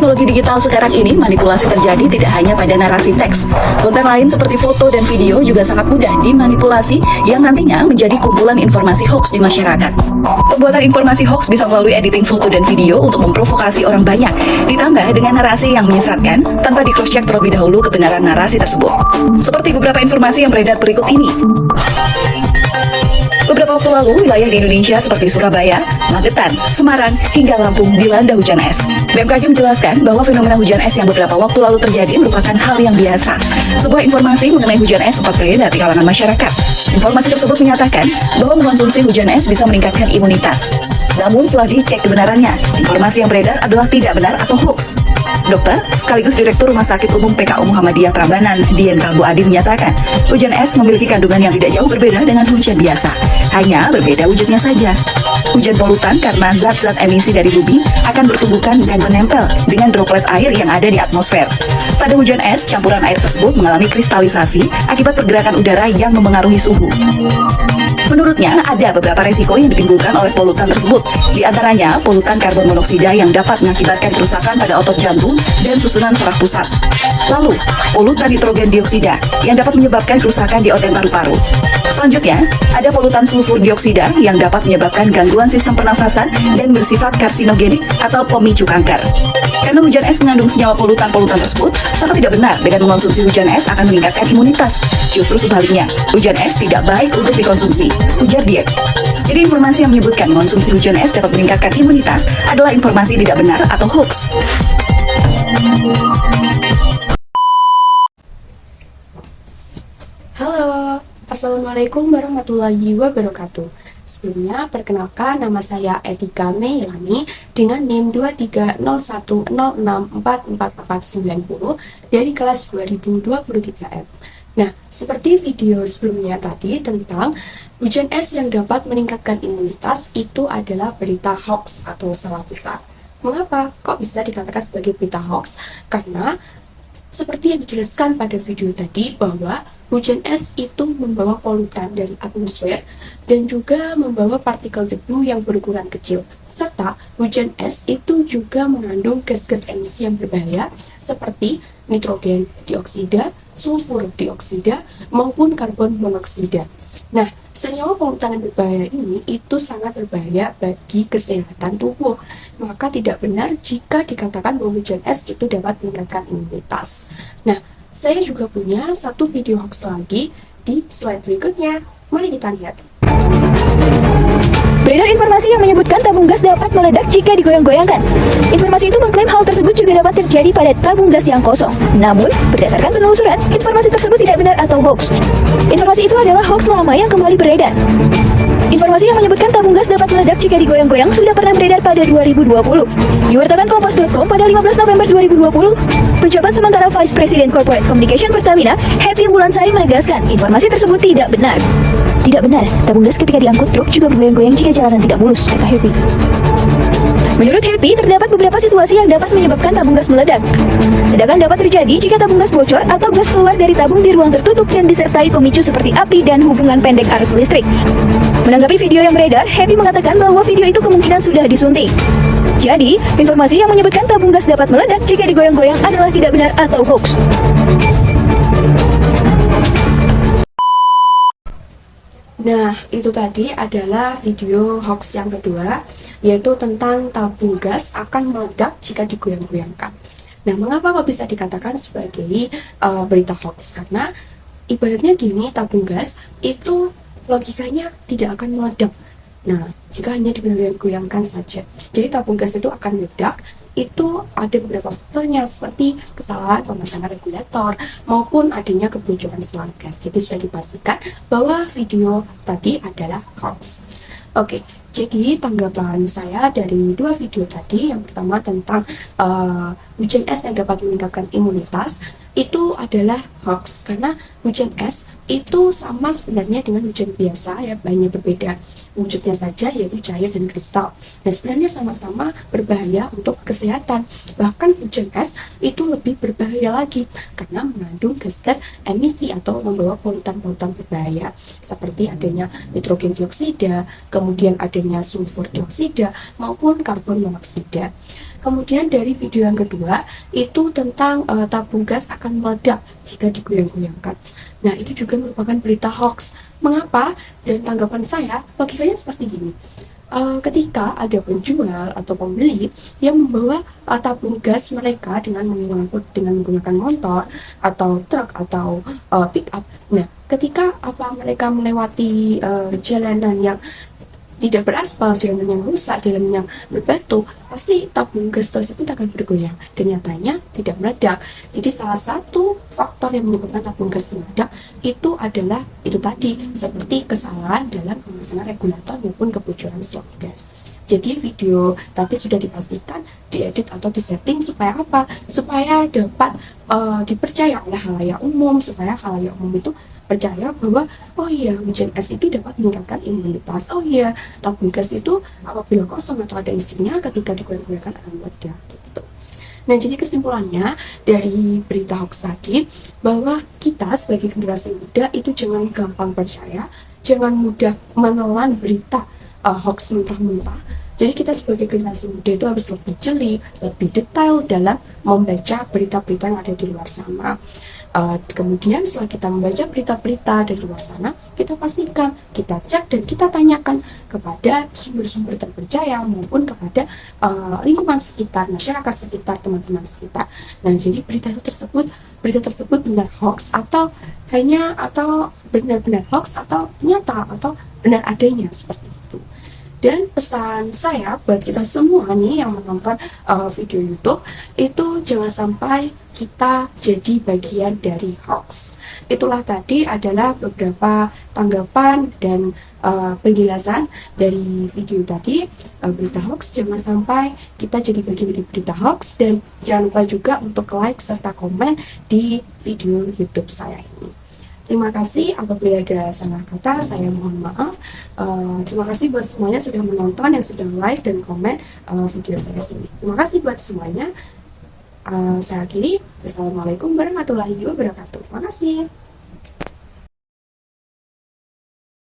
teknologi digital sekarang ini, manipulasi terjadi tidak hanya pada narasi teks. Konten lain seperti foto dan video juga sangat mudah dimanipulasi yang nantinya menjadi kumpulan informasi hoax di masyarakat. Pembuatan informasi hoax bisa melalui editing foto dan video untuk memprovokasi orang banyak, ditambah dengan narasi yang menyesatkan tanpa di-cross-check terlebih dahulu kebenaran narasi tersebut. Seperti beberapa informasi yang beredar berikut ini. Beberapa waktu lalu, wilayah di Indonesia seperti Surabaya, Magetan, Semarang, hingga Lampung dilanda hujan es. BMKG menjelaskan bahwa fenomena hujan es yang beberapa waktu lalu terjadi merupakan hal yang biasa. Sebuah informasi mengenai hujan es sempat beredar di kalangan masyarakat. Informasi tersebut menyatakan bahwa mengkonsumsi hujan es bisa meningkatkan imunitas. Namun setelah dicek kebenarannya, informasi yang beredar adalah tidak benar atau hoax. Dokter, sekaligus Direktur Rumah Sakit Umum PKU Muhammadiyah Prambanan, Dian Kalbu Adi menyatakan, hujan es memiliki kandungan yang tidak jauh berbeda dengan hujan biasa. Hanya berbeda wujudnya saja. Hujan polutan karena zat-zat emisi dari bumi akan bertumbukan dan menempel dengan droplet air yang ada di atmosfer. Pada hujan es, campuran air tersebut mengalami kristalisasi akibat pergerakan udara yang memengaruhi suhu. Menurutnya, ada beberapa resiko yang ditimbulkan oleh polutan tersebut. Di antaranya, polutan karbon monoksida yang dapat mengakibatkan kerusakan pada otot jantung dan susunan saraf pusat. Lalu, polutan nitrogen dioksida yang dapat menyebabkan kerusakan di organ paru-paru. Selanjutnya, ada polutan sulfur dioksida yang dapat menyebabkan gangguan sistem pernafasan dan bersifat karsinogenik atau pemicu kanker. Karena hujan es mengandung senyawa polutan-polutan tersebut, maka tidak benar dengan mengonsumsi hujan es akan meningkatkan imunitas. Justru sebaliknya, hujan es tidak baik untuk dikonsumsi, ujar Dian. Jadi informasi yang menyebutkan mengonsumsi hujan es dapat meningkatkan imunitas adalah informasi tidak benar atau hoax. Halo, Assalamualaikum warahmatullahi wabarakatuh. Sebelumnya, perkenalkan nama saya Etika Meilani dengan NIM 23010644490 dari kelas 2023M. Nah, seperti video sebelumnya tadi tentang hujan es yang dapat meningkatkan imunitas, itu adalah berita hoax atau salah besar. Mengapa kok bisa dikatakan sebagai berita hoax? Karena seperti yang dijelaskan pada video tadi bahwa hujan es itu membawa polutan dari atmosfer dan juga membawa partikel debu yang berukuran kecil. Serta hujan es itu juga mengandung gas-gas emisi yang berbahaya seperti nitrogen dioksida, sulfur dioksida, maupun karbon monoksida. Nah, senyawa polutan yang berbahaya ini itu sangat berbahaya bagi kesehatan tubuh. Maka tidak benar jika dikatakan bahwa hujan es itu dapat meningkatkan imunitas. Nah, saya juga punya satu video hoax lagi di slide berikutnya. Mari kita lihat. Beredar informasi yang menyebutkan tabung gas dapat meledak jika digoyang-goyangkan. Informasi itu mengklaim hal tersebut juga dapat terjadi pada tabung gas yang kosong. Namun, berdasarkan penelusuran, informasi tersebut tidak benar atau hoax. Informasi itu adalah hoax lama yang kembali beredar. Informasi yang menyebutkan tabung gas dapat meledak jika digoyang-goyang sudah pernah beredar pada 2020. Diwartakan Kompas.com pada 15 November 2020, pejabat sementara Vice President Corporate Communication Pertamina, Happy Wulansari menegaskan informasi tersebut tidak benar. Tidak benar, tabung gas ketika diangkut truk juga bergoyang-goyang jika jalanan tidak mulus, kata Happy. Menurut Happy, terdapat beberapa situasi yang dapat menyebabkan tabung gas meledak. Ledakan dapat terjadi jika tabung gas bocor atau gas keluar dari tabung di ruang tertutup dan disertai pemicu seperti api dan hubungan pendek arus listrik. Menanggapi video yang beredar, Happy mengatakan bahwa video itu kemungkinan sudah disunting. Jadi, informasi yang menyebutkan tabung gas dapat meledak jika digoyang-goyang adalah tidak benar atau hoax. Nah, itu tadi adalah video hoax yang kedua, yaitu tentang tabung gas akan meledak jika digoyang-goyangkan. Nah, mengapa kok bisa dikatakan sebagai berita hoax? Karena ibaratnya gini, tabung gas itu logikanya tidak akan meledak. Nah, jika hanya digoyang-goyangkan saja. Jadi tabung gas itu akan meledak. Itu ada beberapa faktornya seperti kesalahan pemasangan regulator maupun adanya kebocoran selang gas. Jadi sudah dipastikan bahwa video tadi adalah hoax. Oke, jadi tanggapan saya dari dua video tadi, yang pertama tentang hujan es yang dapat meningkatkan imunitas, itu adalah hoax karena hujan es itu sama sebenarnya dengan hujan biasa ya, hanya berbeda wujudnya saja, yaitu cair dan kristal. Dan sebenarnya sama-sama berbahaya untuk kesehatan. Bahkan hujan es itu lebih berbahaya lagi karena mengandung gas-gas emisi atau membawa polutan-polutan berbahaya seperti adanya nitrogen dioksida, kemudian adanya sulfur dioksida maupun karbon monoksida. Kemudian dari video yang kedua itu tentang tabung gas akan meledak jika digoyang-goyangkan. Nah, itu juga merupakan berita hoax. Mengapa? Dan tanggapan saya, logikanya seperti gini. Ketika ada penjual atau pembeli yang membawa tabung gas mereka dengan menggunakan motor atau truk atau pick up. Nah, ketika mereka melewati jalanan yang tidak beraspal, jalan yang rusak, jalan yang berbatu, pasti tabung gas tersebut akan bergoyang dan nyatanya tidak meledak. Jadi salah satu faktor yang menyebabkan tabung gas meledak itu adalah itu tadi, seperti kesalahan dalam pemasangan regulator maupun kebocoran slot gas. Jadi video tadi sudah dipastikan diedit atau disetting supaya apa? Supaya dapat dipercaya oleh khalayak umum, supaya khalayak umum itu percaya bahwa oh iya, hujan es itu dapat meningkatkan imunitas. Oh iya, tabung gas itu apabila kosong atau ada isinya ketika digunakan akan meledak gitu. Nah, jadi kesimpulannya dari berita hoax tadi bahwa kita sebagai generasi muda itu jangan gampang percaya, jangan mudah menelan berita hoax mentah-mentah. Jadi kita sebagai generasi muda itu harus lebih jeli, lebih detail dalam membaca berita-berita yang ada di luar sana. Kemudian setelah kita membaca berita-berita dari luar sana, kita pastikan, kita cek dan kita tanyakan kepada sumber-sumber terpercaya maupun kepada lingkungan sekitar, masyarakat sekitar, teman-teman sekitar. Nah, jadi berita tersebut benar hoax atau benar-benar hoax atau nyata atau benar adanya seperti itu. Dan pesan saya buat kita semua nih yang menonton video YouTube itu jangan sampai kita jadi bagian dari hoax. Itulah tadi adalah beberapa tanggapan dan penjelasan dari video tadi, berita hoax. Jangan sampai kita jadi bagian dari berita hoax, dan jangan lupa juga untuk like serta komen di video YouTube saya ini. Terima kasih, apabila ada salah kata saya mohon maaf. Terima kasih buat semuanya sudah menonton, yang sudah like dan komen video saya ini. Terima kasih buat semuanya. Saya akhiri. Wassalamualaikum warahmatullahi wabarakatuh. Terima kasih.